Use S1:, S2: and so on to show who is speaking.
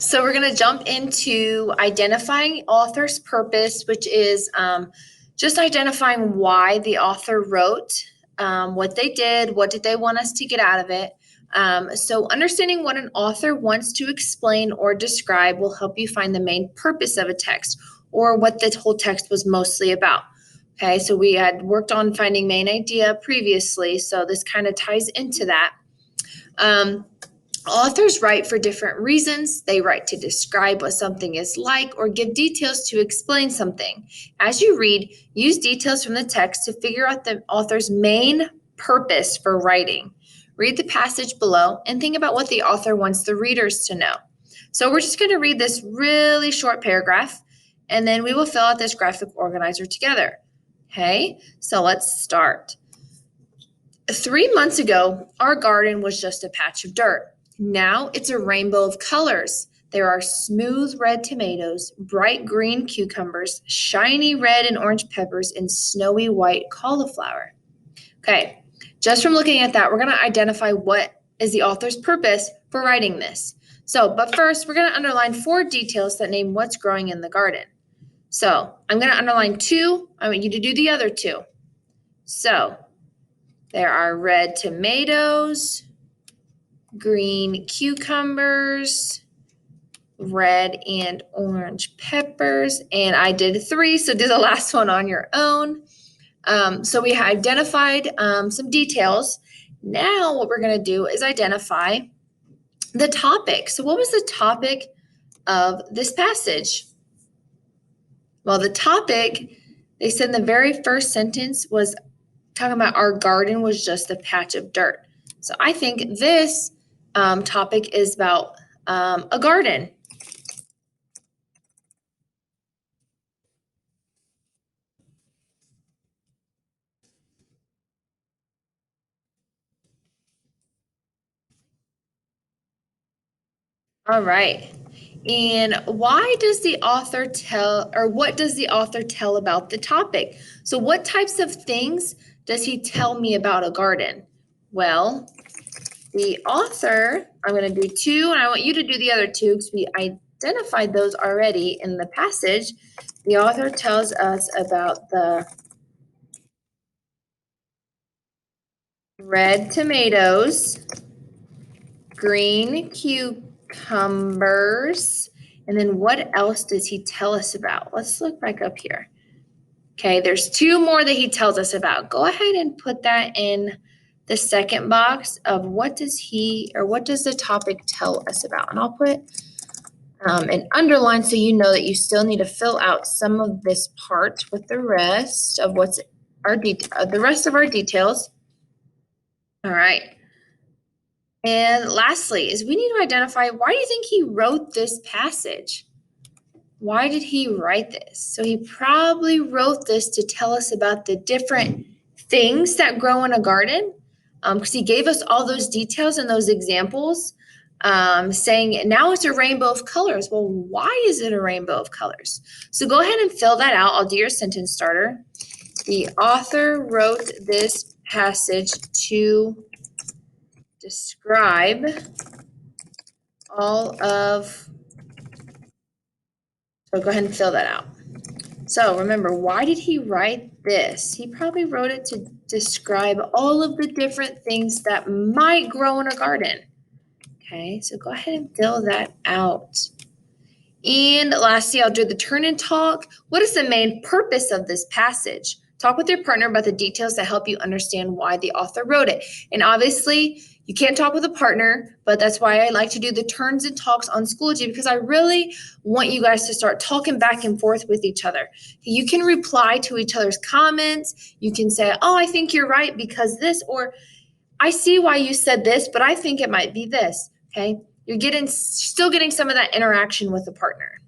S1: So we're going to jump into identifying author's purpose, which is just identifying why the author wrote, what they did, what did they want us to get out of it. So understanding what an author wants to explain or describe will help you find the main purpose of a text or what the whole text was mostly about. Okay, so we had worked on finding main idea previously, so this kind of ties into that. Authors write for different reasons. They write to describe what something is like or give details to explain something. As you read, use details from the text to figure out the author's main purpose for writing. Read the passage below and think about what the author wants the readers to know. So we're just going to read this really short paragraph, and then we will fill out this graphic organizer together. Okay, so let's start. 3 months ago, our garden was just a patch of dirt. Now it's a rainbow of colors. There are smooth red tomatoes, bright green cucumbers, shiny red and orange peppers, and snowy white cauliflower. Okay, just from looking at that, we're going to identify what is the author's purpose for writing this. But first, we're going to underline 4 details that name what's growing in the garden. So I'm going to underline 2. I want you to do the other 2. So there are red tomatoes, green cucumbers, red and orange peppers, and I did 3, so do the last one on your own. So we identified some details. Now what we're going to do is identify the topic. So what was the topic of this passage? Well, the topic, they said in the very first sentence, was talking about our garden was just a patch of dirt. So I think this topic is about a garden. All right. And why does the author tell, or what does the author tell about the topic? So what types of things does he tell me about a garden? Well, the author, I'm going to do 2, and I want you to do the other 2 because we identified those already in the passage. The author tells us about the red tomatoes, green cucumbers, and then what else does he tell us about? Let's look back up here. Okay, there's 2 more that he tells us about. Go ahead and put that in the second box of what does the topic tell us about? And I'll put an underline so you know that you still need to fill out some of this part with the rest of the rest of our details. All right. And lastly is we need to identify, why do you think he wrote this passage? Why did he write this? So he probably wrote this to tell us about the different things that grow in a garden, because he gave us all those details and those examples, saying now it's a rainbow of colors. Well, why is it a rainbow of colors? So go ahead and fill that out. I'll do your sentence starter. The author wrote this passage to describe all of, so go ahead and fill that out. So remember, why did he write this? He probably wrote it to describe all of the different things that might grow in a garden. Okay, so go ahead and fill that out. And lastly, I'll do the turn and talk. What is the main purpose of this passage? Talk with your partner about the details that help you understand why the author wrote it. And obviously, you can't talk with a partner, but that's why I like to do the turns and talks on Schoology, because I really want you guys to start talking back and forth with each other. You can reply to each other's comments. You can say, oh, I think you're right because this, or I see why you said this, but I think it might be this. Okay, you're still getting some of that interaction with a partner.